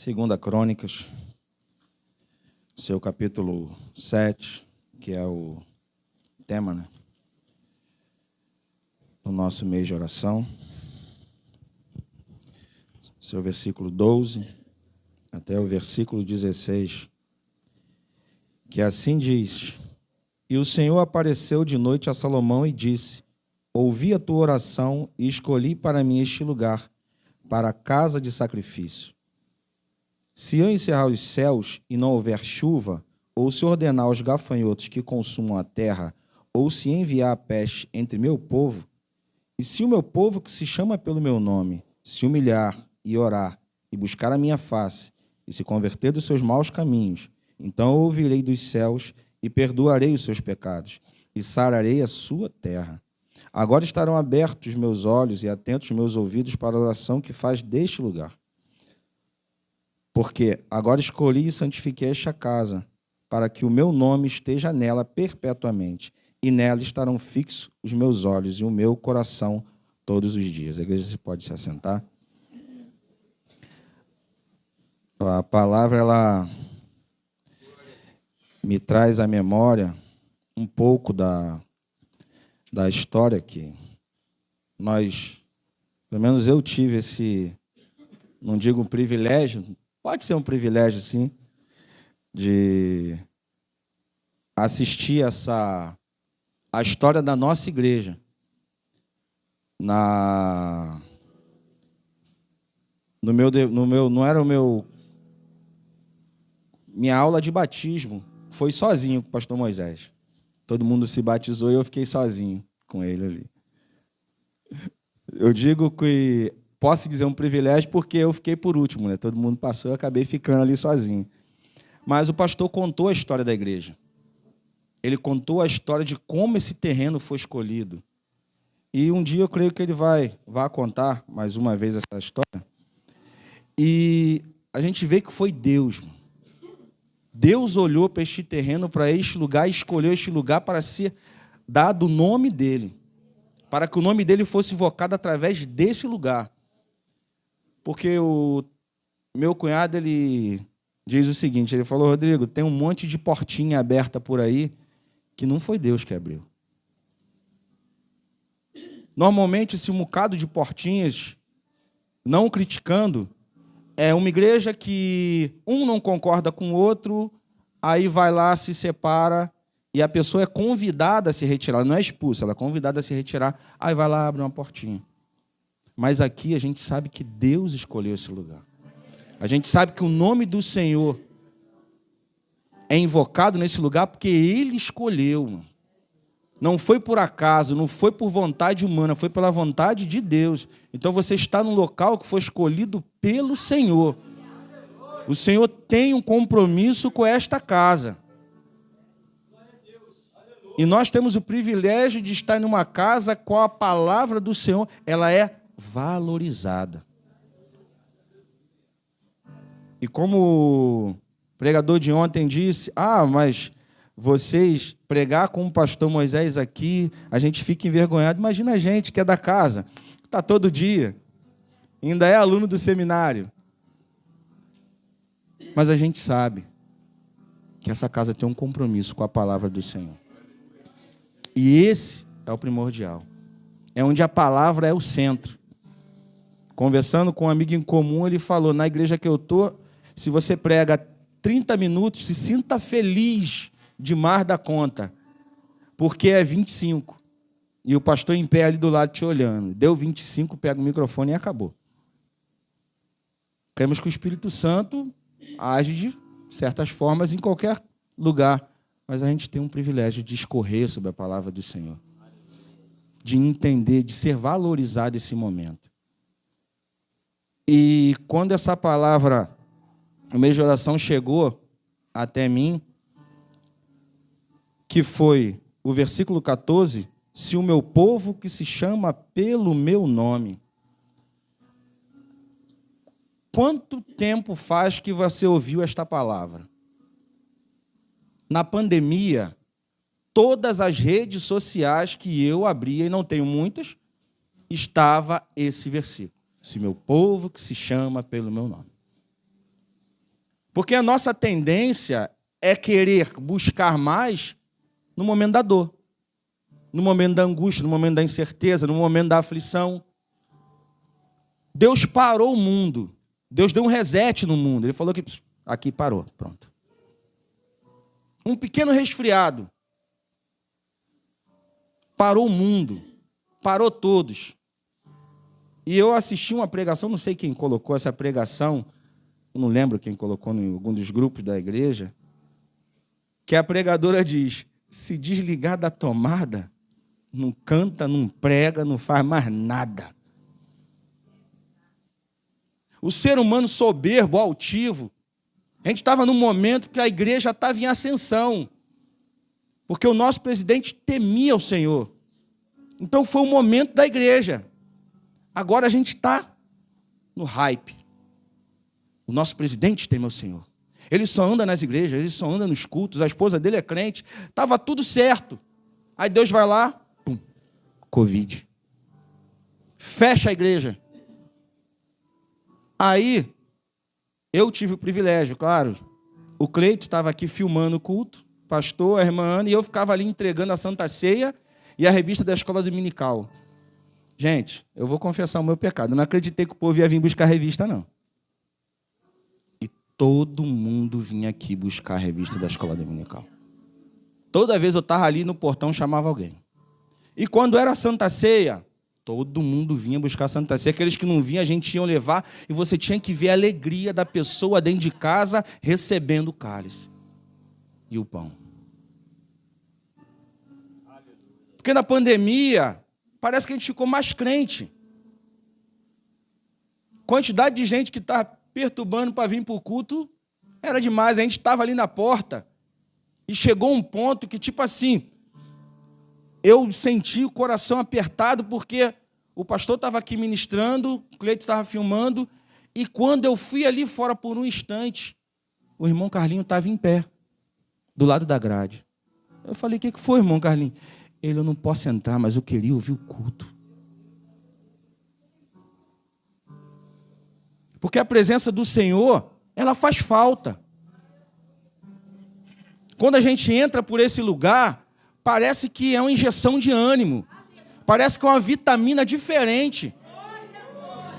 Segunda Crônicas, seu capítulo 7, que é o tema, né, do nosso mês de oração. Seu versículo 12 até o versículo 16, que assim diz: E o Senhor apareceu de noite a Salomão e disse: Ouvi a tua oração e escolhi para mim este lugar, para a casa de sacrifício. Se eu encerrar os céus e não houver chuva, ou se ordenar os gafanhotos que consumam a terra, ou se enviar a peste entre meu povo, e se o meu povo que se chama pelo meu nome se humilhar e orar e buscar a minha face e se converter dos seus maus caminhos, então eu ouvirei dos céus e perdoarei os seus pecados e sararei a sua terra. Agora estarão abertos meus olhos e atentos meus ouvidos para a oração que faz deste lugar. Porque agora escolhi e santifiquei esta casa, para que o meu nome esteja nela perpetuamente, e nela estarão fixos os meus olhos e o meu coração todos os dias. A igreja se pode se assentar. A palavra, ela me traz à memória um pouco da história que nós, pelo menos eu tive esse, não digo um privilégio, pode ser um privilégio, sim, de assistir a história da nossa igreja. Não era minha aula de batismo foi sozinho com o pastor Moisés. Todo mundo se batizou e eu fiquei sozinho com ele ali. Eu digo que posso dizer um privilégio porque eu fiquei por último, né? Todo mundo passou e eu acabei ficando ali sozinho. Mas o pastor contou a história da igreja. Ele contou a história de como esse terreno foi escolhido. E um dia eu creio que ele vai contar mais uma vez essa história. E a gente vê que foi Deus. Deus olhou para este terreno, para este lugar, e escolheu este lugar para ser dado o nome dele. Para que o nome dele fosse invocado através desse lugar. Porque o meu cunhado, ele diz o seguinte, ele falou: Rodrigo, tem um monte de portinha aberta por aí que não foi Deus que abriu. Normalmente, esse bocado de portinhas, não criticando, é uma igreja que um não concorda com o outro, aí vai lá, se separa, e a pessoa é convidada a se retirar, ela não é expulsa, ela é convidada a se retirar, aí vai lá, abre uma portinha. Mas aqui a gente sabe que Deus escolheu esse lugar. A gente sabe que o nome do Senhor é invocado nesse lugar porque Ele escolheu. Não foi por acaso, não foi por vontade humana, foi pela vontade de Deus. Então você está num local que foi escolhido pelo Senhor. O Senhor tem um compromisso com esta casa. E nós temos o privilégio de estar numa casa com a palavra do Senhor, ela é valorizada. E como o pregador de ontem disse, mas vocês pregar com o pastor Moisés aqui, a gente fica envergonhado. Imagina a gente que é da casa, está todo dia, ainda é aluno do seminário. Mas a gente sabe que essa casa tem um compromisso com a palavra do Senhor. E esse é o primordial. É onde a palavra é o centro. Conversando com um amigo em comum, ele falou, na igreja que eu estou, se você prega 30 minutos, se sinta feliz demais da conta, porque é 25. E o pastor em pé ali do lado te olhando. Deu 25, pega o microfone e acabou. Cremos que o Espírito Santo age de certas formas em qualquer lugar, mas a gente tem um privilégio de escorrer sobre a palavra do Senhor, de entender, de ser valorizado esse momento. E quando essa palavra, o mês de oração chegou até mim, que foi o versículo 14, se o meu povo que se chama pelo meu nome. Quanto tempo faz que você ouviu esta palavra? Na pandemia, todas as redes sociais que eu abria, e não tenho muitas, estava esse versículo. Se meu povo que se chama pelo meu nome. Porque a nossa tendência é querer buscar mais no momento da dor, no momento da angústia, no momento da incerteza, no momento da aflição. Deus parou o mundo. Deus deu um reset no mundo. Ele falou que aqui parou, pronto. Um pequeno resfriado. Parou o mundo. Parou todos. E eu assisti uma pregação, não sei quem colocou essa pregação, não lembro quem colocou em algum dos grupos da igreja, que a pregadora diz, se desligar da tomada, não canta, não prega, não faz mais nada. O ser humano soberbo, altivo, a gente estava num momento que a igreja estava em ascensão, porque o nosso presidente temia o Senhor. Então foi o momento da igreja. Agora a gente está no hype. O nosso presidente teme ao Senhor. Ele só anda nas igrejas, ele só anda nos cultos, a esposa dele é crente. Estava tudo certo. Aí Deus vai lá, pum, Covid. Fecha a igreja. Aí, eu tive o privilégio, claro. O Cleito estava aqui filmando o culto, pastor, a irmã Ana, e eu ficava ali entregando a Santa Ceia e a revista da escola dominical. Gente, eu vou confessar o meu pecado. Eu não acreditei que o povo ia vir buscar a revista, não. E todo mundo vinha aqui buscar a revista da escola dominical. Toda vez eu estava ali no portão, chamava alguém. E quando era a Santa Ceia, todo mundo vinha buscar a Santa Ceia. Aqueles que não vinham, a gente ia levar. E você tinha que ver a alegria da pessoa dentro de casa recebendo o cálice e o pão. Porque na pandemia, parece que a gente ficou mais crente. Quantidade de gente que está perturbando para vir para o culto era demais. A gente estava ali na porta e chegou um ponto que, tipo assim, eu senti o coração apertado porque o pastor estava aqui ministrando, o Cleito estava filmando, e quando eu fui ali fora por um instante, o irmão Carlinho estava em pé, do lado da grade. Eu falei, o que foi, irmão Carlinho? Ele, eu não posso entrar, mas eu queria ouvir o culto. Porque a presença do Senhor, ela faz falta. Quando a gente entra por esse lugar, parece que é uma injeção de ânimo. Parece que é uma vitamina diferente.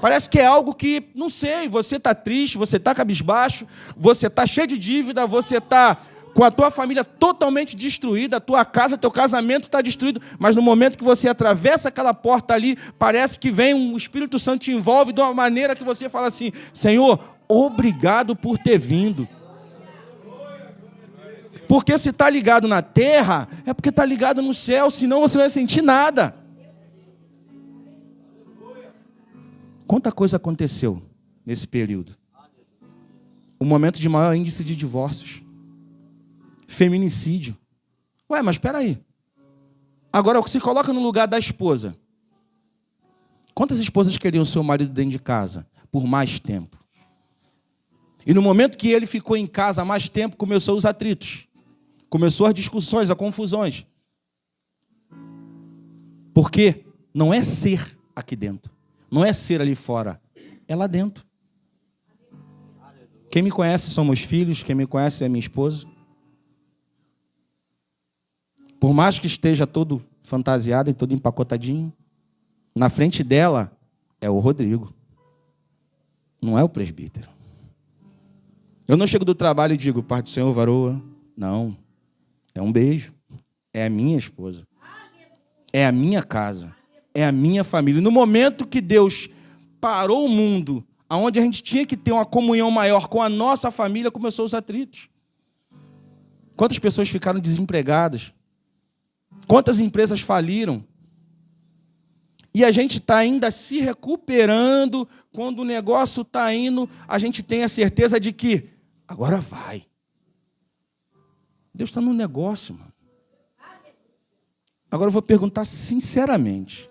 Parece que é algo que, não sei, você está triste, você está cabisbaixo, você está cheio de dívida, você está com a tua família totalmente destruída, a tua casa, teu casamento está destruído, mas no momento que você atravessa aquela porta ali, parece que vem um Espírito Santo te envolve de uma maneira que você fala assim, Senhor, obrigado por ter vindo. Porque se está ligado na terra, é porque está ligado no céu, senão você não vai sentir nada. Quanta coisa aconteceu nesse período? O momento de maior índice de divórcios. Feminicídio. Ué, mas espera aí. Agora, se coloca no lugar da esposa. Quantas esposas queriam seu marido dentro de casa? Por mais tempo. E no momento que ele ficou em casa mais tempo, começou os atritos. Começou as discussões, as confusões. Porque não é ser aqui dentro. Não é ser ali fora. É lá dentro. Quem me conhece são meus filhos. Quem me conhece é minha esposa. Por mais que esteja todo fantasiado e todo empacotadinho, na frente dela é o Rodrigo. Não é o presbítero. Eu não chego do trabalho e digo, Pai do Senhor, varoa. Não. É um beijo. É a minha esposa. É a minha casa. É a minha família. No momento que Deus parou o mundo, onde a gente tinha que ter uma comunhão maior com a nossa família, começou os atritos. Quantas pessoas ficaram desempregadas? Quantas empresas faliram? E a gente está ainda se recuperando. Quando o negócio está indo, a gente tem a certeza de que agora vai. Deus está no negócio, mano. Agora eu vou perguntar sinceramente.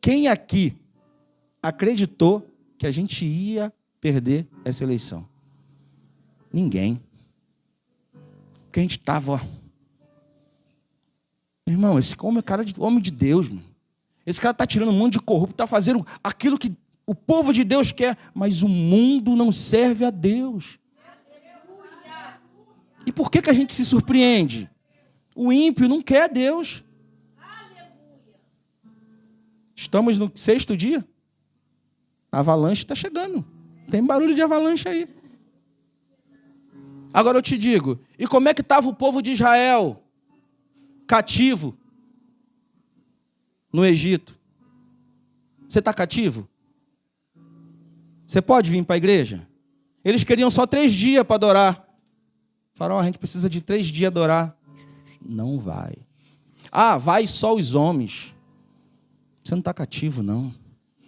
Quem aqui acreditou que a gente ia perder essa eleição? Ninguém. Porque a gente estava, ó. Irmão, esse homem é cara de homem de Deus, mano. Esse cara está tirando um monte de corrupto, está fazendo aquilo que o povo de Deus quer, mas o mundo não serve a Deus. E por que a gente se surpreende? O ímpio não quer Deus. Estamos no 6º dia. A avalanche está chegando. Tem barulho de avalanche aí. Agora eu te digo, e como é que estava o povo de Israel? Cativo. No Egito. Você está cativo? Você pode vir para a igreja? Eles queriam só 3 dias para adorar. Falaram, a gente precisa de 3 dias adorar. Não vai. Vai só os homens. Você não está cativo, não.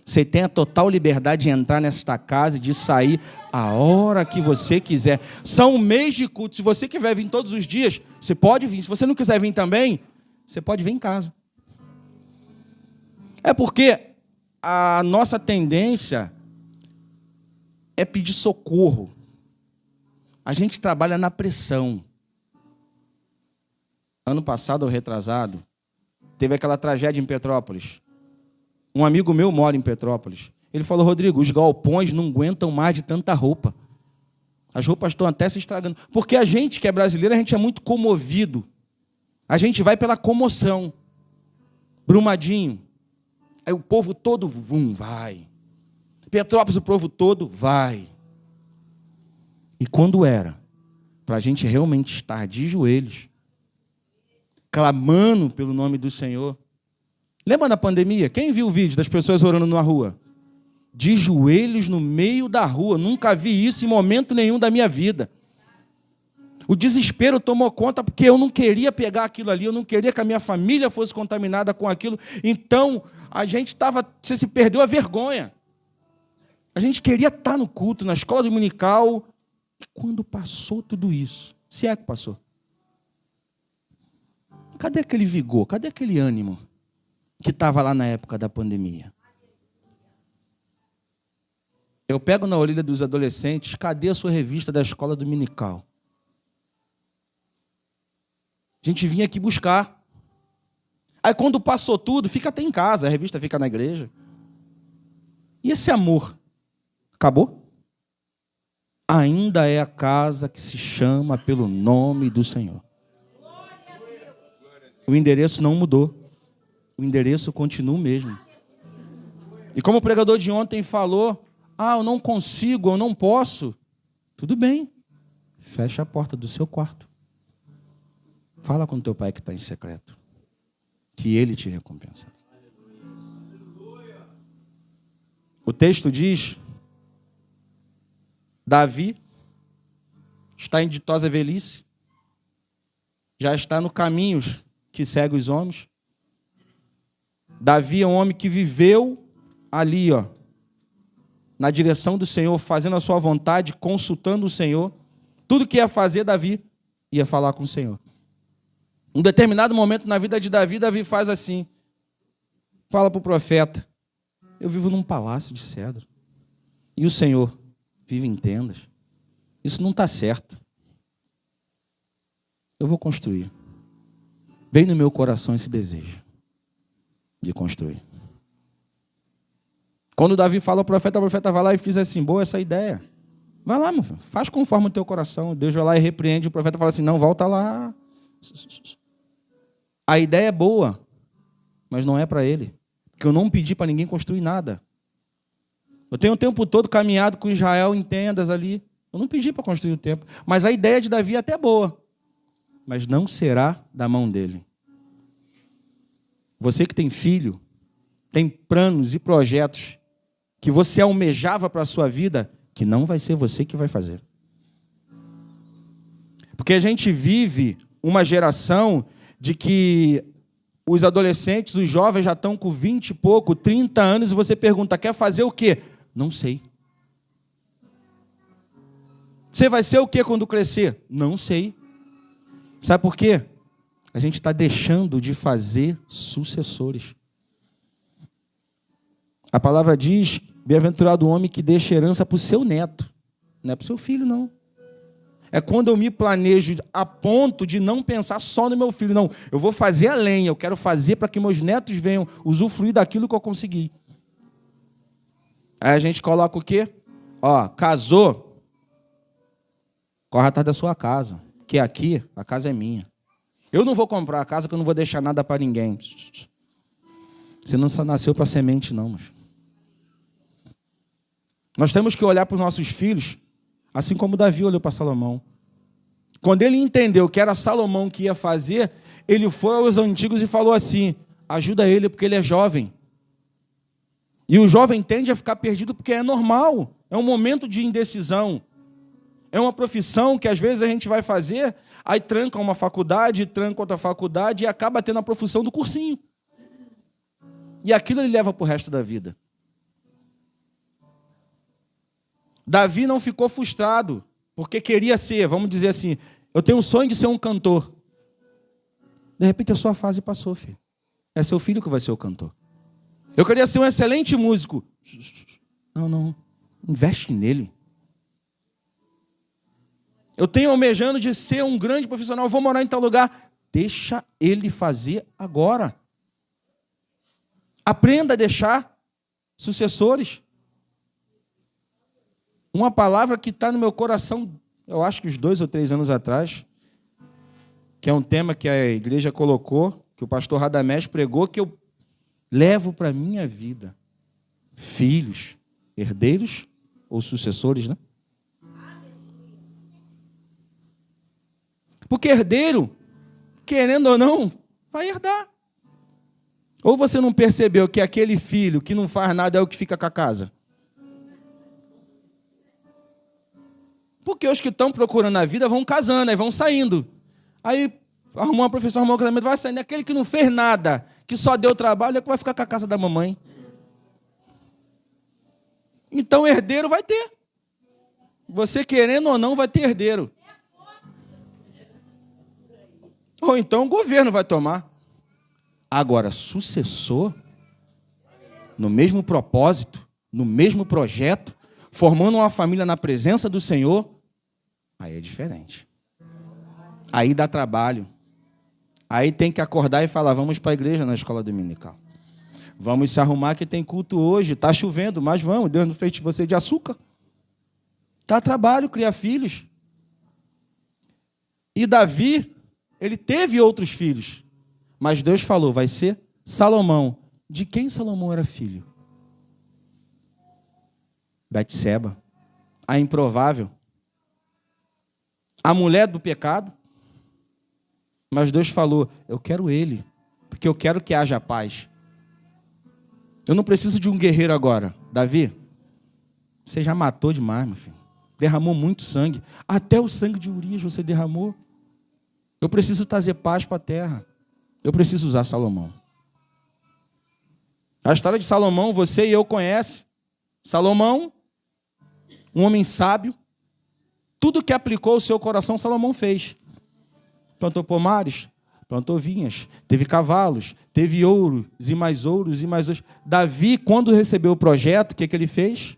Você tem a total liberdade de entrar nesta casa e de sair a hora que você quiser. São um mês de culto. Se você quiser vir todos os dias, você pode vir. Se você não quiser vir também, você pode vir em casa. É porque a nossa tendência é pedir socorro. A gente trabalha na pressão. Ano passado ou retrasado, teve aquela tragédia em Petrópolis. Um amigo meu mora em Petrópolis. Ele falou, Rodrigo, os galpões não aguentam mais de tanta roupa. As roupas estão até se estragando. Porque a gente que é brasileiro, a gente é muito comovido. A gente vai pela comoção. Brumadinho. Aí o povo todo vai. Petrópolis, o povo todo vai. E quando era para a gente realmente estar de joelhos, clamando pelo nome do Senhor. Lembra da pandemia? Quem viu o vídeo das pessoas orando na rua? De joelhos no meio da rua. Nunca vi isso em momento nenhum da minha vida. O desespero tomou conta porque eu não queria pegar aquilo ali, eu não queria que a minha família fosse contaminada com aquilo. Então, a gente estava... Você se perdeu a vergonha. A gente queria estar no culto, na escola dominical. E quando passou tudo isso, se é que passou, cadê aquele vigor, cadê aquele ânimo que estava lá na época da pandemia? Eu pego na orelha dos adolescentes, cadê a sua revista da escola dominical? A gente vinha aqui buscar. Aí quando passou tudo, fica até em casa, a revista fica na igreja. E esse amor, acabou? Ainda é a casa que se chama pelo nome do Senhor. O endereço não mudou. O endereço continua o mesmo. E como o pregador de ontem falou, eu não consigo, eu não posso. Tudo bem. Fecha a porta do seu quarto. Fala com o teu pai que está em secreto. Que ele te recompensa. O texto diz... Davi está em ditosa velhice, já está no caminho que segue os homens. Davi é um homem que viveu ali, na direção do Senhor, fazendo a sua vontade, consultando o Senhor. Tudo que ia fazer, Davi ia falar com o Senhor. Em um determinado momento na vida de Davi, Davi faz assim, fala para o profeta, eu vivo num palácio de cedro, e o Senhor vive em tendas. Isso não está certo. Eu vou construir. Bem no meu coração esse desejo de construir. Quando Davi fala ao profeta, o profeta vai lá e diz assim, boa essa ideia. Vai lá, meu filho, faz conforme o teu coração. Deus vai lá e repreende, o profeta fala assim, não, volta lá. A ideia é boa, mas não é para ele. Porque eu não pedi para ninguém construir nada. Eu tenho o tempo todo caminhado com Israel em tendas ali. Eu não pedi para construir o templo. Mas a ideia de Davi é até boa. Mas não será da mão dele. Você que tem filho, tem planos e projetos que você almejava para a sua vida, que não vai ser você que vai fazer. Porque a gente vive uma geração de que os adolescentes, os jovens já estão com 20 e pouco, 30 anos, e você pergunta, quer fazer o quê? Não sei. Você vai ser o quê quando crescer? Não sei. Sabe por quê? A gente está deixando de fazer sucessores. A palavra diz, bem-aventurado o homem que deixa herança para o seu neto. Não é para o seu filho, não. É quando eu me planejo a ponto de não pensar só no meu filho. Não, eu vou fazer além. Eu quero fazer para que meus netos venham usufruir daquilo que eu consegui. Aí a gente coloca o quê? Casou, corre atrás da sua casa. porque aqui a casa é minha. Eu não vou comprar a casa que eu não vou deixar nada para ninguém. Você não nasceu para semente, não. Nós temos que olhar para os nossos filhos, assim como Davi olhou para Salomão. Quando ele entendeu que era Salomão que ia fazer, ele foi aos antigos e falou assim: ajuda ele, porque ele é jovem. E o jovem tende a ficar perdido porque é normal. É um momento de indecisão. É uma profissão que às vezes a gente vai fazer, aí tranca uma faculdade, tranca outra faculdade e acaba tendo a profissão do cursinho. E aquilo ele leva para o resto da vida. Davi não ficou frustrado, porque queria ser, vamos dizer assim, eu tenho um sonho de ser um cantor. De repente a sua fase passou, filho. É seu filho que vai ser o cantor. Eu queria ser um excelente músico. Não. Investe nele. Eu tenho almejando de ser um grande profissional, eu vou morar em tal lugar. Deixa ele fazer agora. Aprenda a deixar sucessores. Uma palavra que está no meu coração, eu acho que uns 2 ou 3 anos atrás, que é um tema que a igreja colocou, que o pastor Radamés pregou, que eu levo para a minha vida. Filhos, herdeiros ou sucessores, né? Porque herdeiro, querendo ou não, vai herdar. Ou você não percebeu que aquele filho que não faz nada é o que fica com a casa? Porque os que estão procurando a vida vão casando, aí vão saindo. Aí arrumou uma profissão, arrumou um casamento, vai saindo. Aquele que não fez nada, que só deu trabalho, é que vai ficar com a casa da mamãe. Então herdeiro vai ter. Você querendo ou não vai ter herdeiro. Ou então o governo vai tomar. Agora, sucessor, no mesmo propósito, no mesmo projeto, formando uma família na presença do Senhor, aí é diferente. Aí dá trabalho. Aí tem que acordar e falar, vamos para a igreja na escola dominical. Vamos se arrumar que tem culto hoje, está chovendo, mas vamos, Deus não fez você de açúcar. Dá trabalho criar filhos. E Davi, ele teve outros filhos, mas Deus falou, vai ser Salomão. De quem Salomão era filho? Betseba, a improvável, a mulher do pecado. Mas Deus falou, eu quero ele, porque eu quero que haja paz. Eu não preciso de um guerreiro agora. Davi, você já matou demais, meu filho. Derramou muito sangue. Até o sangue de Urias você derramou. Eu preciso trazer paz para a terra. Eu preciso usar Salomão. A história de Salomão, você e eu conhecem. Salomão, um homem sábio. Tudo que aplicou o seu coração, Salomão fez. Plantou pomares, plantou vinhas, teve cavalos, teve ouros e mais ouros e mais ouros. Davi, quando recebeu o projeto, o que ele fez?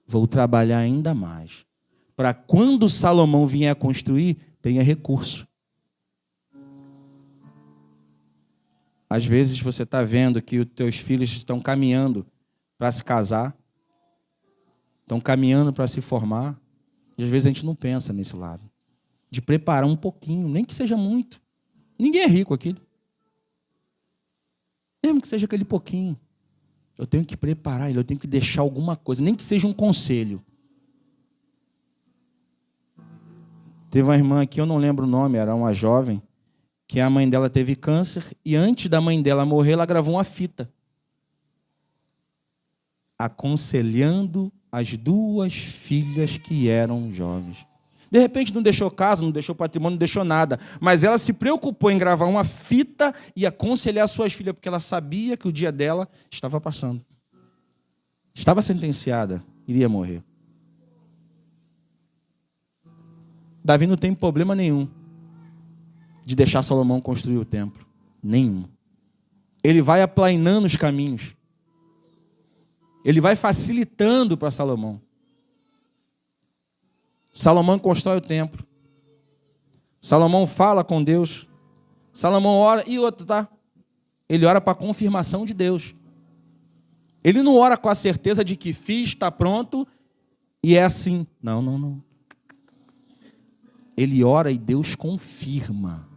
Vou trabalhar ainda mais. Para quando Salomão vier a construir, tenha recurso. Às vezes você está vendo que os teus filhos estão caminhando para se casar, estão caminhando para se formar, e às vezes a gente não pensa nesse lado. De preparar um pouquinho, nem que seja muito. Ninguém é rico aqui. Mesmo que seja aquele pouquinho. Eu tenho que preparar ele, eu tenho que deixar alguma coisa, nem que seja um conselho. Teve uma irmã aqui, eu não lembro o nome, era uma jovem, que a mãe dela teve câncer, e antes da mãe dela morrer, ela gravou uma fita. Aconselhando as 2 filhas que eram jovens. De repente não deixou casa, não deixou patrimônio, não deixou nada. Mas ela se preocupou em gravar uma fita e aconselhar suas filhas, porque ela sabia que o dia dela estava passando. Estava sentenciada, iria morrer. Davi não tem problema nenhum de deixar Salomão construir o templo. Nenhum. Ele vai aplainando os caminhos. Ele vai facilitando para Salomão. Salomão constrói o templo. Salomão fala com Deus. Salomão ora e outro, tá? Ele ora para a confirmação de Deus. Ele não ora com a certeza de que fiz, está pronto e é assim. Não. ele ora e Deus confirma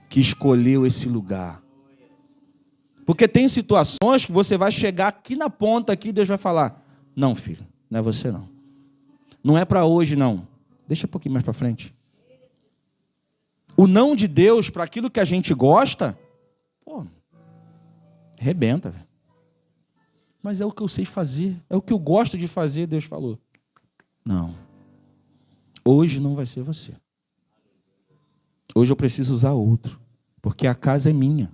que escolheu esse lugar. Porque tem situações que você vai chegar aqui na ponta, aqui, Deus vai falar, não, filho, não é você não. Não é para hoje, não. Deixa um pouquinho mais para frente. O não de Deus para aquilo que a gente gosta, pô, arrebenta, velho. Mas é o que eu sei fazer, é o que eu gosto de fazer, Deus falou. Não. Hoje não vai ser você. Hoje eu preciso usar outro, porque a casa é minha.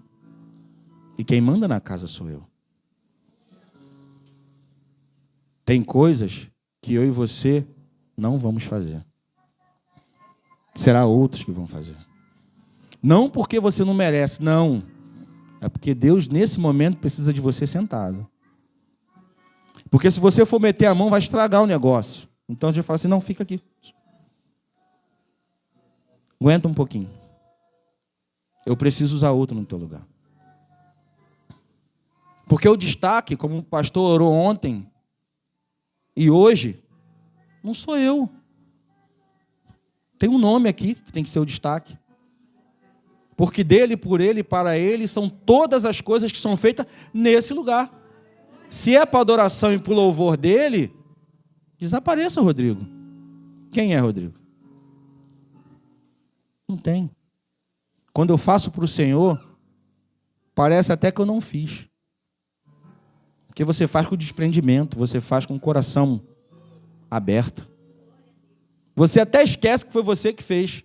E quem manda na casa sou eu. Tem coisas que eu e você não vamos fazer. Será outros que vão fazer. Não porque você não merece, não. É porque Deus, nesse momento, precisa de você sentado. Porque se você for meter a mão, vai estragar o negócio. Então a gente fala assim, não, fica aqui. Aguenta um pouquinho. Eu preciso usar outro no teu lugar. Porque o destaque, como o pastor orou ontem e hoje, não sou eu. Tem um nome aqui que tem que ser o destaque. Porque dele, por ele e para ele são todas as coisas que são feitas nesse lugar. Se é para adoração e para o louvor dele, desapareça, Rodrigo. Quem é Rodrigo? Não tem. Quando eu faço para o Senhor, parece até que eu não fiz. Porque você faz com desprendimento, você faz com o coração aberto. Você até esquece que foi você que fez.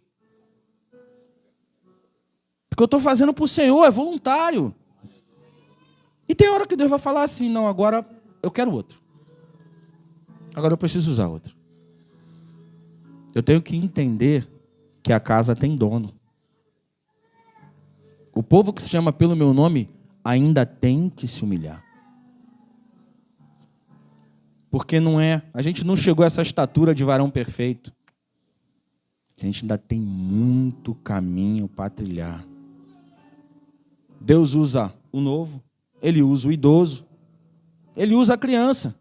Porque eu estou fazendo para o Senhor, é voluntário. E tem hora que Deus vai falar assim, não, agora eu quero outro. Agora eu preciso usar outro. Eu tenho que entender que a casa tem dono. O povo que se chama pelo meu nome ainda tem que se humilhar. Porque não é, a gente não chegou a essa estatura de varão perfeito. A gente ainda tem muito caminho para trilhar. Deus usa o novo, Ele usa o idoso, Ele usa a criança.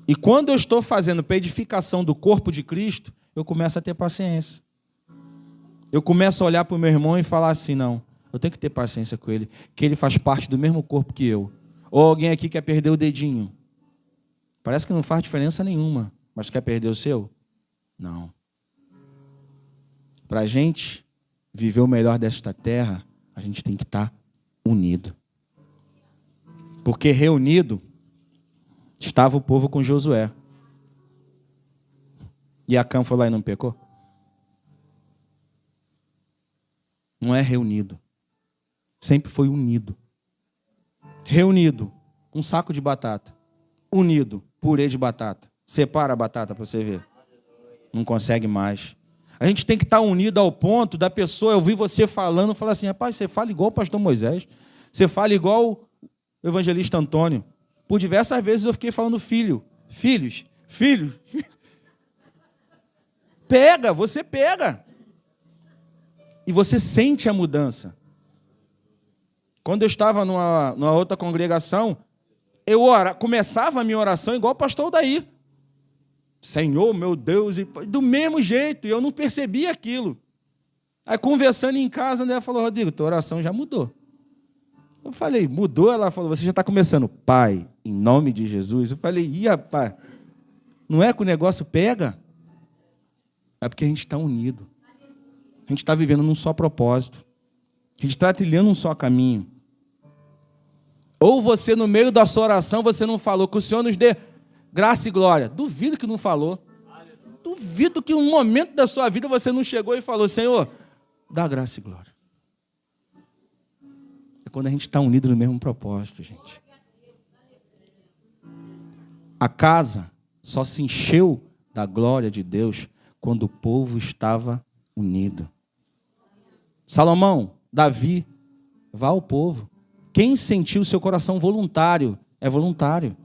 E quando eu estou fazendo para a edificação do corpo de Cristo, eu começo a ter paciência. Eu começo a olhar para o meu irmão e falar assim, não, eu tenho que ter paciência com ele, que ele faz parte do mesmo corpo que eu. Ou alguém aqui quer perder o dedinho. Parece que não faz diferença nenhuma, mas quer perder o seu? Não. Para a gente viver o melhor desta terra, a gente tem que estar unido. Porque reunido estava o povo com Josué. E Acã foi lá e não pecou? Não é reunido. Sempre foi unido. Reunido, um saco de batata. Unido, purê de batata. Separa a batata para você ver. Não consegue mais. A gente tem que estar unido ao ponto da pessoa, eu ouvi você falando, falar assim, rapaz, você fala igual o pastor Moisés. Você fala igual o evangelista Antônio. Por diversas vezes eu fiquei falando filhos. Pega, você pega. E você sente a mudança. Quando eu estava numa outra congregação, eu começava a minha oração igual o pastor Odair. Senhor, meu Deus, e do mesmo jeito, eu não percebia aquilo. Aí conversando em casa, ela falou, Rodrigo, tua oração já mudou. Eu falei, mudou? Ela falou, você já está começando, Pai, em nome de Jesus. Eu falei, ih, rapaz, não é que o negócio pega? É porque a gente está unido. A gente está vivendo num só propósito. A gente está trilhando um só caminho. Ou você, no meio da sua oração, você não falou que o Senhor nos dê graça e glória. Duvido que não falou. Duvido que um momento da sua vida você não chegou e falou, Senhor, dá graça e glória. É quando a gente está unido no mesmo propósito, gente. A casa só se encheu da glória de Deus quando o povo estava unido. Salomão, Davi, vá ao povo. Quem sentiu o seu coração voluntário, é voluntário.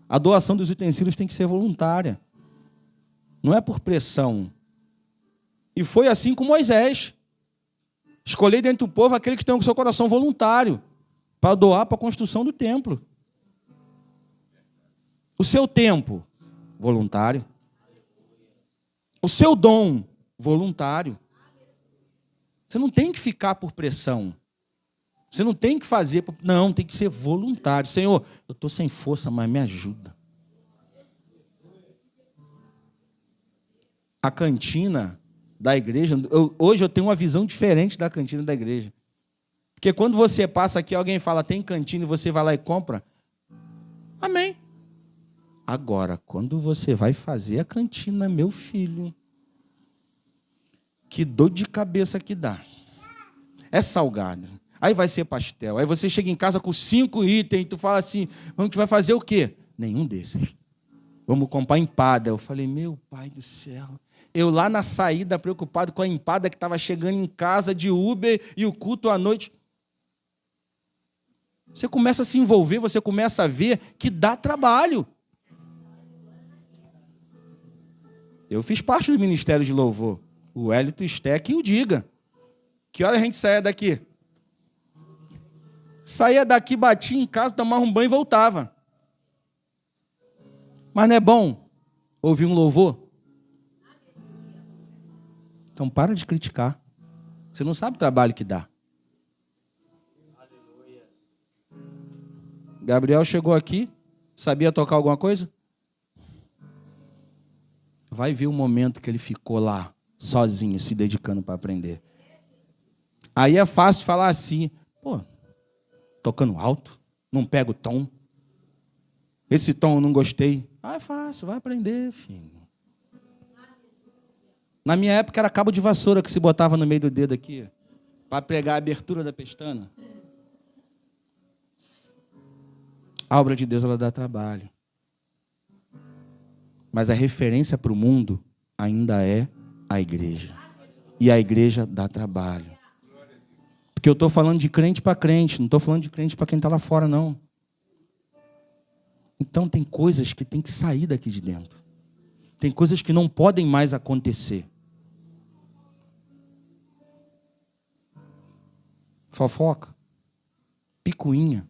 A doação dos utensílios tem que ser voluntária. Não é por pressão. E foi assim com Moisés. Escolhei dentro do povo aquele que tem o seu coração voluntário para doar para a construção do templo. O seu tempo, voluntário. O seu dom, voluntário. Você não tem que ficar por pressão. Você não tem que fazer... Não, tem que ser voluntário. Senhor, eu estou sem força, mas me ajuda. A cantina da igreja... Hoje eu tenho uma visão diferente da cantina da igreja. Porque quando você passa aqui, alguém fala, tem cantina, e você vai lá e compra. Amém. Agora, quando você vai fazer a cantina, meu filho, que dor de cabeça que dá. É salgado. Aí vai ser pastel. Aí você chega em casa com 5 itens, e tu fala assim, a gente vai fazer o quê? Nenhum desses. Vamos comprar empada. Eu falei, meu pai do céu. Eu lá na saída, preocupado com a empada que estava chegando em casa de Uber e o culto à noite. Você começa a se envolver, você começa a ver que dá trabalho. Eu fiz parte do Ministério de Louvor. O Hélito Steck e o Diga. Que hora a gente saía daqui? Saía daqui, batia em casa, tomava um banho e voltava. Mas não é bom ouvir um louvor? Então para de criticar. Você não sabe o trabalho que dá. Gabriel chegou aqui, sabia tocar alguma coisa? Vai ver o momento que ele ficou lá, sozinho, se dedicando para aprender. Aí é fácil falar assim, pô, tocando alto, não pega o tom. Esse tom eu não gostei. Ah, é fácil, vai aprender, filho. Na minha época era cabo de vassoura que se botava no meio do dedo aqui, para pregar a abertura da pestana. A obra de Deus, ela dá trabalho. Mas a referência para o mundo ainda é a igreja. E a igreja dá trabalho. Porque eu estou falando de crente para crente, não estou falando de crente para quem está lá fora, não. Então tem coisas que tem que sair daqui de dentro. Tem coisas que não podem mais acontecer. Fofoca. Picuinha.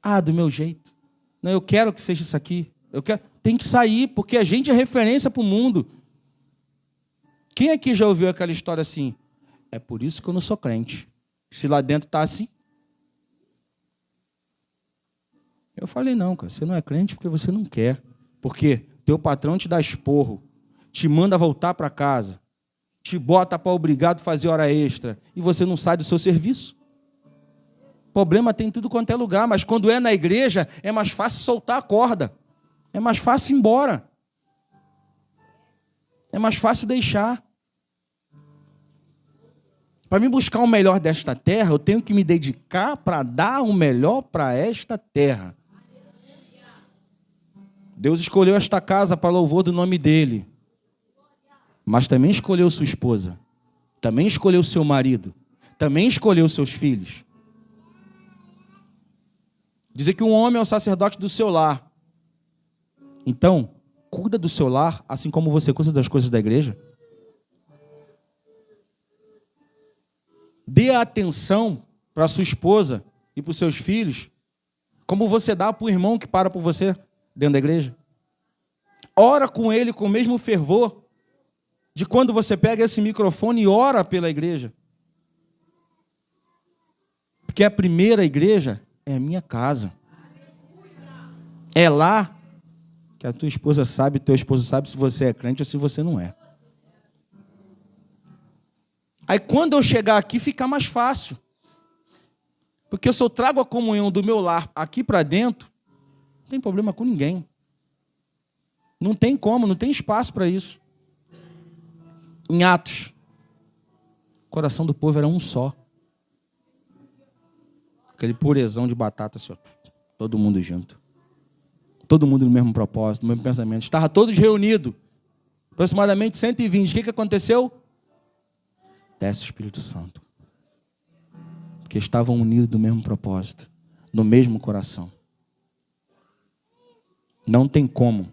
Ah, do meu jeito. Não, eu quero que seja isso aqui. Eu quero. Tem que sair, porque a gente é referência para o mundo. Quem aqui já ouviu aquela história assim? É por isso que eu não sou crente. Se lá dentro está assim. Eu falei, não, cara, você não é crente porque você não quer. Porque teu patrão te dá esporro, te manda voltar para casa, te bota para obrigado a fazer hora extra, e você não sai do seu serviço. Problema tem em tudo quanto é lugar, mas quando é na igreja, é mais fácil soltar a corda. É mais fácil ir embora. É mais fácil deixar. Para me buscar o melhor desta terra, eu tenho que me dedicar para dar o melhor para esta terra. Deus escolheu esta casa para louvor do nome dele. Mas também escolheu sua esposa. Também escolheu seu marido. Também escolheu seus filhos. Dizer que um homem é o sacerdote do seu lar. Então, cuida do seu lar, assim como você cuida das coisas da igreja. Dê atenção para a sua esposa e para os seus filhos, como você dá para o irmão que para por você dentro da igreja. Ora com ele com o mesmo fervor de quando você pega esse microfone e ora pela igreja. Porque a primeira igreja é a minha casa. É lá que a tua esposa sabe, teu esposo sabe se você é crente ou se você não é. Aí quando eu chegar aqui fica mais fácil. Porque se eu trago a comunhão do meu lar aqui para dentro, não tem problema com ninguém. Não tem como, não tem espaço para isso. Em Atos, o coração do povo era um só. Aquele purezão de batata, assim, ó, todo mundo junto. Todo mundo no mesmo propósito, no mesmo pensamento. Estava todos reunidos. Aproximadamente 120. O que aconteceu? Desce o Espírito Santo. Porque estavam unidos do mesmo propósito, no mesmo coração. Não tem como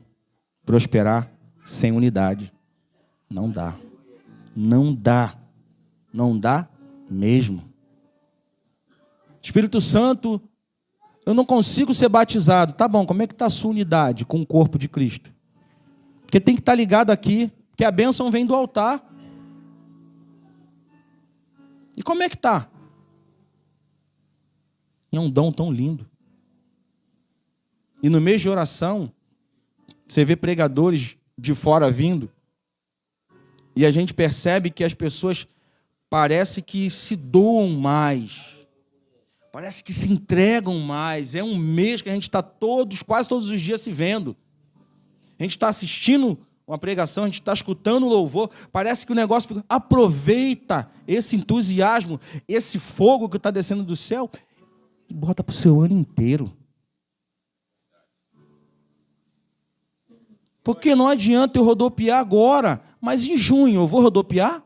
prosperar sem unidade. Não dá. Não dá. Não dá mesmo. Espírito Santo, eu não consigo ser batizado. Tá bom, como é que está a sua unidade com o corpo de Cristo? Porque tem que estar ligado aqui. que a bênção vem do altar. E como é que está? É um dom tão lindo. E no mês de oração, você vê pregadores de fora vindo, e a gente percebe que as pessoas parece que se doam mais, parece que se entregam mais. É um mês que a gente está quase todos os dias se vendo. A gente está assistindo uma pregação, a gente está escutando o louvor, parece que o negócio fica... Aproveita esse entusiasmo, esse fogo que está descendo do céu e bota para o seu ano inteiro. Porque não adianta eu rodopiar agora, mas em junho eu vou rodopiar?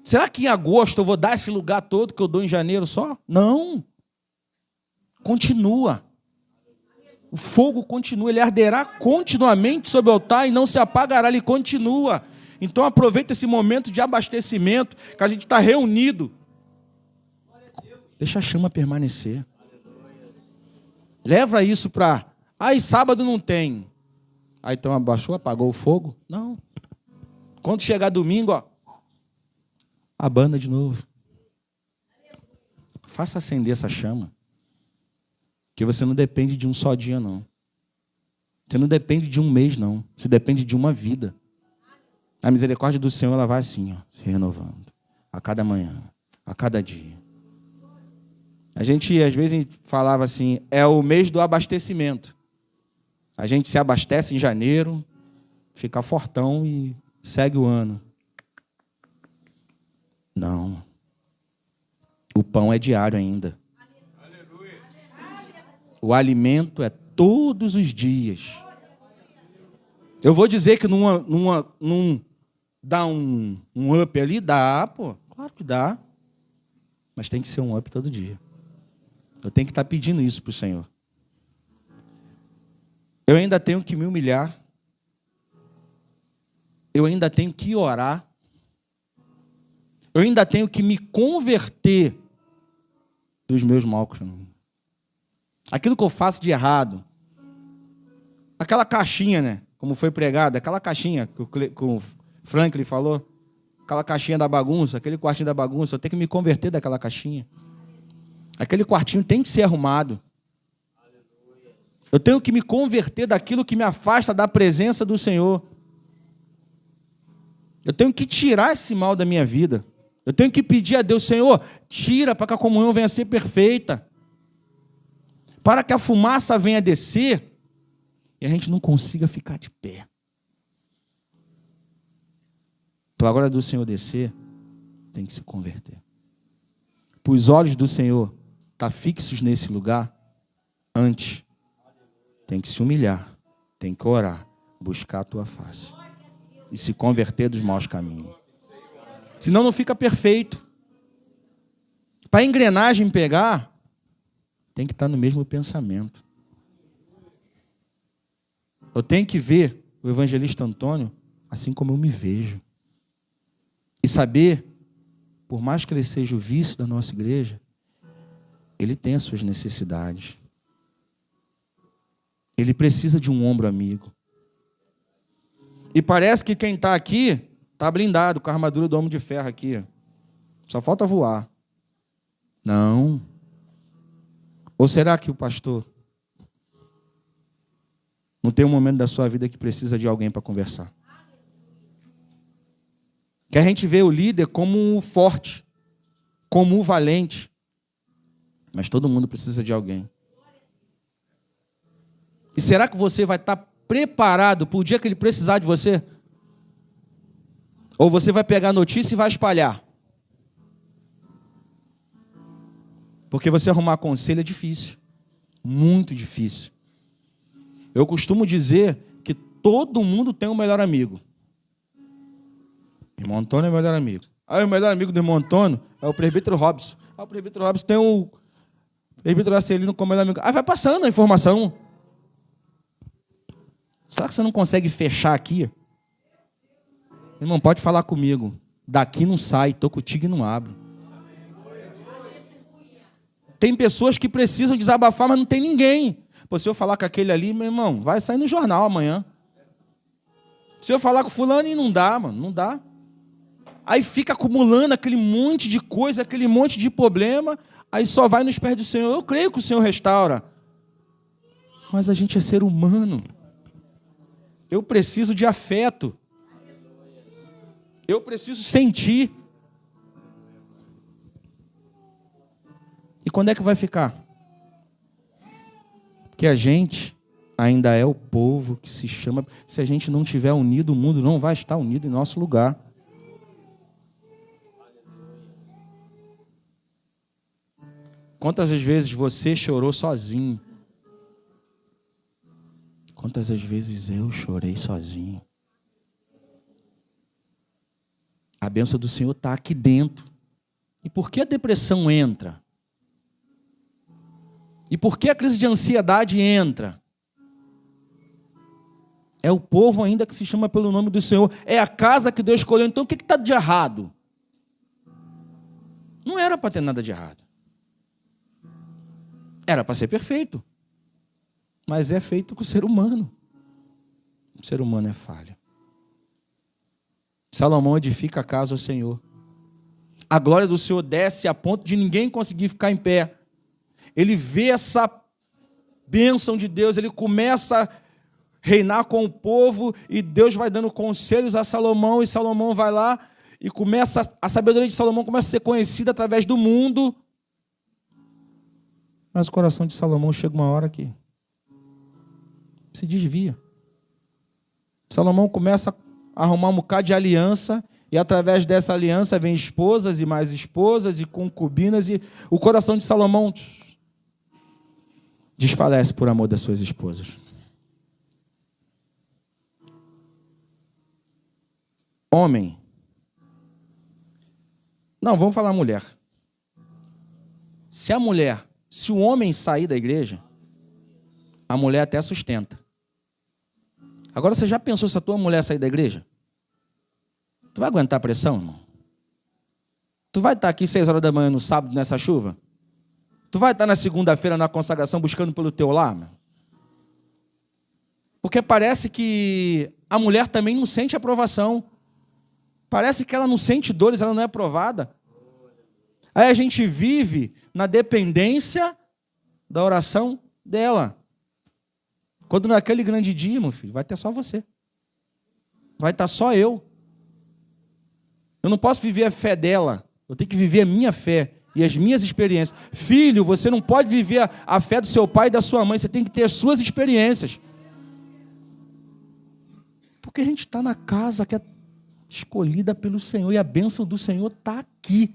Será que em agosto eu vou dar esse lugar todo que eu dou em janeiro só? Não. Continua. O fogo continua, ele arderá continuamente sobre o altar e não se apagará, ele continua. Então aproveita esse momento de abastecimento, que a gente está reunido. Deixa a chama permanecer. Leva isso para... Aí sábado não tem. Aí então abaixou, apagou o fogo? Não. Quando chegar domingo, ó, abana de novo. Faça acender essa chama. Porque você não depende de um só dia, não. Você não depende de um mês, não. Você depende de uma vida. A misericórdia do Senhor, ela vai assim, ó, se renovando. A cada manhã, a cada dia. A gente, às vezes, falava assim, é o mês do abastecimento. A gente se abastece em janeiro, fica fortão e segue o ano. Não. O pão é diário ainda. O alimento é todos os dias. Eu vou dizer que num dá um up ali? Dá, pô. Claro que dá. Mas tem que ser um up todo dia. Eu tenho que estar pedindo isso para o Senhor. Eu ainda tenho que me humilhar. Eu ainda tenho que orar. Eu ainda tenho que me converter dos meus maus caminhos. Aquilo que eu faço de errado. Aquela caixinha, né? Como foi pregado, aquela caixinha que o Franklin falou. Aquela caixinha da bagunça, aquele quartinho da bagunça. Eu tenho que me converter daquela caixinha. Aquele quartinho tem que ser arrumado. Eu tenho que me converter daquilo que me afasta da presença do Senhor. Eu tenho que tirar esse mal da minha vida. Eu tenho que pedir a Deus, Senhor, tira para que a comunhão venha a ser perfeita. Para que a fumaça venha a descer e a gente não consiga ficar de pé. Para a glória do Senhor descer, tem que se converter. Para os olhos do Senhor estar fixos nesse lugar, antes, tem que se humilhar, tem que orar, buscar a tua face e se converter dos maus caminhos. Senão não fica perfeito. Para a engrenagem pegar, tem que estar no mesmo pensamento. Eu tenho que ver o evangelista Antônio assim como eu me vejo. E saber, por mais que ele seja o vice da nossa igreja, ele tem as suas necessidades. Ele precisa de um ombro amigo. E parece que quem está aqui está blindado com a armadura do homem de ferro aqui. Só falta voar. Não. Ou será que o pastor não tem um momento da sua vida que precisa de alguém para conversar? Que a gente vê o líder como o forte, como o valente. Mas todo mundo precisa de alguém. E será que você vai estar preparado para o dia que ele precisar de você? Ou você vai pegar a notícia e vai espalhar? Porque você arrumar conselho é difícil. Muito difícil. Eu costumo dizer que todo mundo tem um melhor amigo. Irmão Antônio é o melhor amigo. Aí o melhor amigo do irmão Antônio é o presbítero Robson. Aí o presbítero Robson tem o presbítero Acelino como melhor amigo. Aí vai passando a informação. Será que você não consegue fechar aqui? Irmão, pode falar comigo. Daqui não sai, estou contigo e não abro. Tem pessoas que precisam desabafar, mas não tem ninguém. Pô, se eu falar com aquele ali, meu irmão, vai sair no jornal amanhã. Se eu falar com fulano, e não dá, mano, não dá. Aí fica acumulando aquele monte de coisa, aquele monte de problema, aí só vai nos pés do Senhor. Eu creio que o Senhor restaura. Mas a gente é ser humano. Eu preciso de afeto. Eu preciso sentir. E quando é que vai ficar? Porque a gente ainda é o povo que se chama... Se a gente não estiver unido, o mundo não vai estar unido em nosso lugar. Quantas vezes você chorou sozinho? Quantas vezes eu chorei sozinho? A bênção do Senhor está aqui dentro. E por que a depressão entra? E por que a crise de ansiedade entra? É o povo ainda que se chama pelo nome do Senhor. É a casa que Deus escolheu. Então o que está de errado? Não era para ter nada de errado. Era para ser perfeito. Mas é feito com o ser humano. O ser humano é falha. Salomão edifica a casa ao Senhor. A glória do Senhor desce a ponto de ninguém conseguir ficar em pé. Ele vê essa bênção de Deus, ele começa a reinar com o povo, e Deus vai dando conselhos a Salomão, e Salomão vai lá, e a sabedoria de Salomão começa a ser conhecida através do mundo. Mas o coração de Salomão chega uma hora que se desvia. Salomão começa a arrumar um bocado de aliança, e através dessa aliança vem esposas e mais esposas e concubinas, e o coração de Salomão desfalece por amor das suas esposas. Homem. Não, vamos falar mulher. Se o homem sair da igreja, a mulher até sustenta. Agora, você já pensou se a tua mulher sair da igreja? Tu vai aguentar a pressão, irmão? Tu vai estar aqui 6 horas da manhã no sábado nessa chuva? Tu vai estar na segunda-feira na consagração buscando pelo teu lar, meu? Porque parece que a mulher também não sente aprovação. Parece que ela não sente dores, ela não é aprovada. Aí a gente vive na dependência da oração dela. Quando naquele grande dia, meu filho, vai ter só você. Vai estar só eu. Eu não posso viver a fé dela. Eu tenho que viver a minha fé e as minhas experiências. Filho, você não pode viver a fé do seu pai e da sua mãe. Você tem que ter as suas experiências. Porque a gente está na casa que é escolhida pelo Senhor. E a bênção do Senhor está aqui.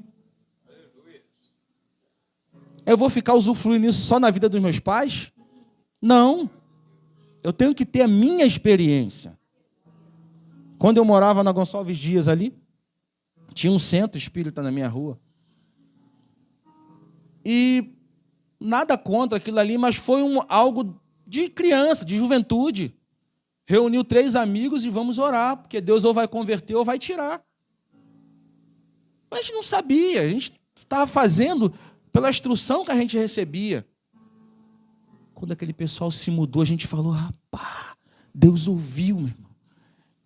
Eu vou ficar usufruindo isso só na vida dos meus pais? Não. Eu tenho que ter a minha experiência. Quando eu morava na Gonçalves Dias ali, tinha um centro espírita na minha rua. E nada contra aquilo ali, mas foi algo de criança, de juventude. Reuniu 3 amigos e vamos orar, porque Deus ou vai converter ou vai tirar. Mas a gente não sabia, a gente estava fazendo pela instrução que a gente recebia. Quando aquele pessoal se mudou, a gente falou, rapaz, Deus ouviu, meu irmão.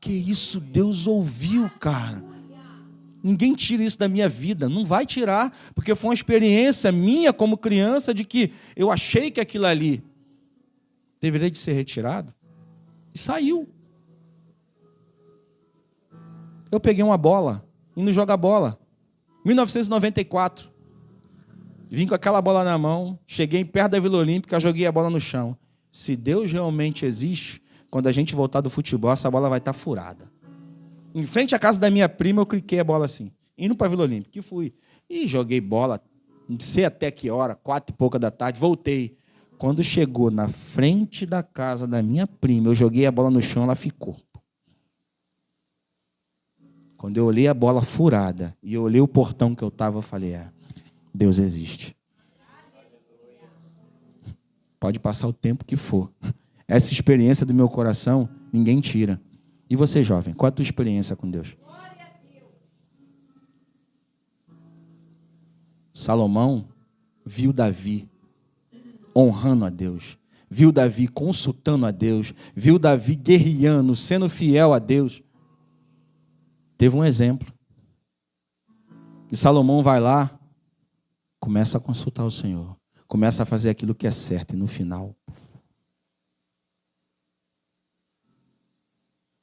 Que isso, Deus ouviu, cara. Ninguém tira isso da minha vida, não vai tirar, porque foi uma experiência minha como criança de que eu achei que aquilo ali deveria de ser retirado. E saiu. Eu peguei uma bola, indo jogar bola. 1994. Vim com aquela bola na mão, cheguei perto da Vila Olímpica, joguei a bola no chão. Se Deus realmente existe, quando a gente voltar do futebol, essa bola vai estar furada. Em frente à casa da minha prima, eu cliquei a bola assim, indo para a Vila Olímpica. E fui. E joguei bola, não sei até que hora, 4 e pouca da tarde, voltei. Quando chegou na frente da casa da minha prima, eu joguei a bola no chão, ela ficou. Quando eu olhei a bola furada e eu olhei o portão que eu estava, eu falei, Deus existe. Pode passar o tempo que for. Essa experiência do meu coração, ninguém tira. E você, jovem, qual é a tua experiência com Deus? Salomão viu Davi honrando a Deus, viu Davi consultando a Deus, viu Davi guerreando, sendo fiel a Deus. Teve um exemplo. E Salomão vai lá, começa a consultar o Senhor, começa a fazer aquilo que é certo, e no final...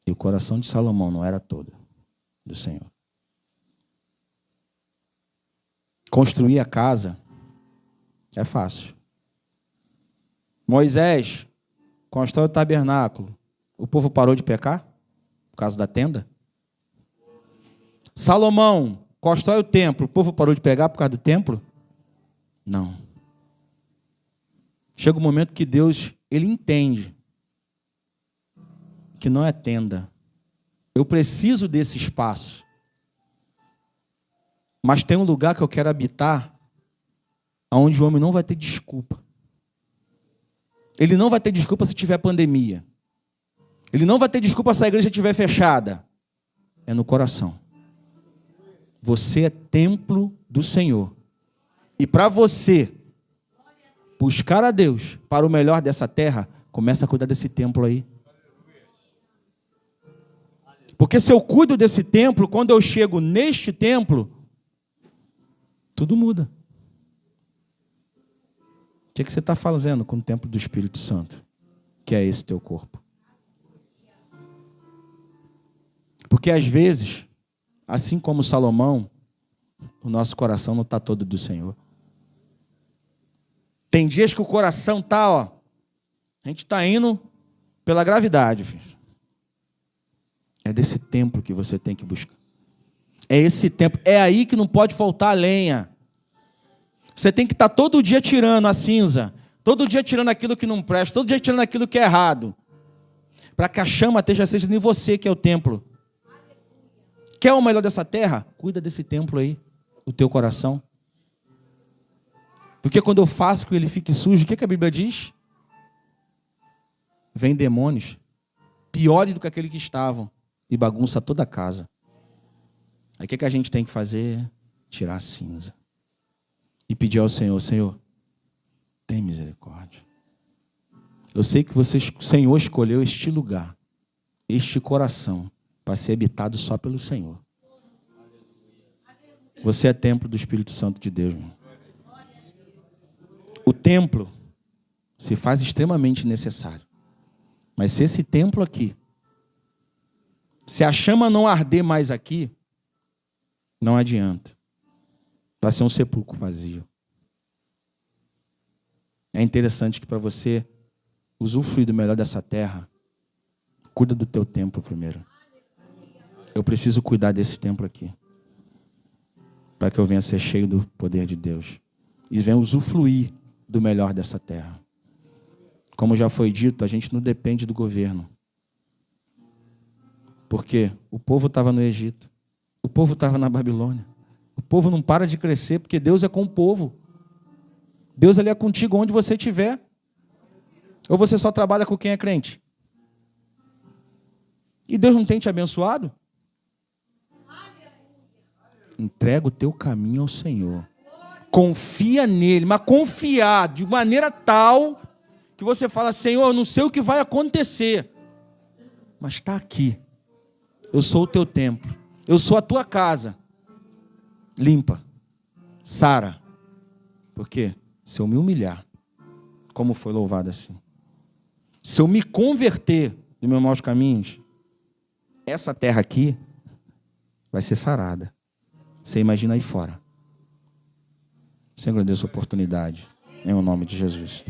E o coração de Salomão não era todo do Senhor. Construir a casa é fácil. Moisés constrói o tabernáculo. O povo parou de pecar? Por causa da tenda? Salomão constrói o templo. O povo parou de pecar por causa do templo? Não. Chega um momento que Deus, ele entende que não é tenda. Eu preciso desse espaço. Mas tem um lugar que eu quero habitar, onde o homem não vai ter desculpa. Ele não vai ter desculpa se tiver pandemia. Ele não vai ter desculpa se a igreja estiver fechada. É no coração. Você é templo do Senhor. E para você buscar a Deus para o melhor dessa terra, começa a cuidar desse templo aí. Porque se eu cuido desse templo, quando eu chego neste templo, tudo muda. O que você está fazendo com o templo do Espírito Santo? Que é esse teu corpo. Porque às vezes, assim como Salomão, o nosso coração não está todo do Senhor. Tem dias que o coração está, ó. A gente está indo pela gravidade, filho. É desse templo que você tem que buscar. É esse templo. É aí que não pode faltar a lenha. Você tem que estar todo dia tirando a cinza. Todo dia tirando aquilo que não presta. Todo dia tirando aquilo que é errado. Para que a chama esteja acesa em você, que é o templo. Quer o melhor dessa terra? Cuida desse templo aí. O teu coração. Porque quando eu faço que ele fique sujo, o que a Bíblia diz? Vem demônios. Piores do que aqueles que estavam. E bagunça toda a casa. Aí o que a gente tem que fazer? Tirar a cinza. E pedir ao Senhor, Senhor, tem misericórdia. Eu sei que o Senhor escolheu este lugar, este coração, para ser habitado só pelo Senhor. Você é templo do Espírito Santo de Deus, irmão. O templo se faz extremamente necessário. Mas se esse templo aqui, se a chama não arder mais aqui, não adianta. Vai ser um sepulcro vazio. É interessante que para você usufruir do melhor dessa terra, cuida do teu templo primeiro. Eu preciso cuidar desse templo aqui. Para que eu venha ser cheio do poder de Deus. E venha usufruir do melhor dessa terra. Como já foi dito, a gente não depende do governo. Porque o povo estava no Egito. O povo estava na Babilônia. O povo não para de crescer, porque Deus é com o povo. Deus ele é contigo onde você estiver. Ou você só trabalha com quem é crente? E Deus não tem te abençoado? Entrega o teu caminho ao Senhor. Confia nele, mas confiar de maneira tal que você fala, Senhor, eu não sei o que vai acontecer, mas está aqui. Eu sou o teu templo. Eu sou a tua casa. Limpa. Sara. Por quê? Se eu me humilhar, como foi louvado assim. Se eu me converter dos meus maus caminhos, essa terra aqui vai ser sarada. Você imagina aí fora. Senhor, agradeço a oportunidade. Em nome de Jesus.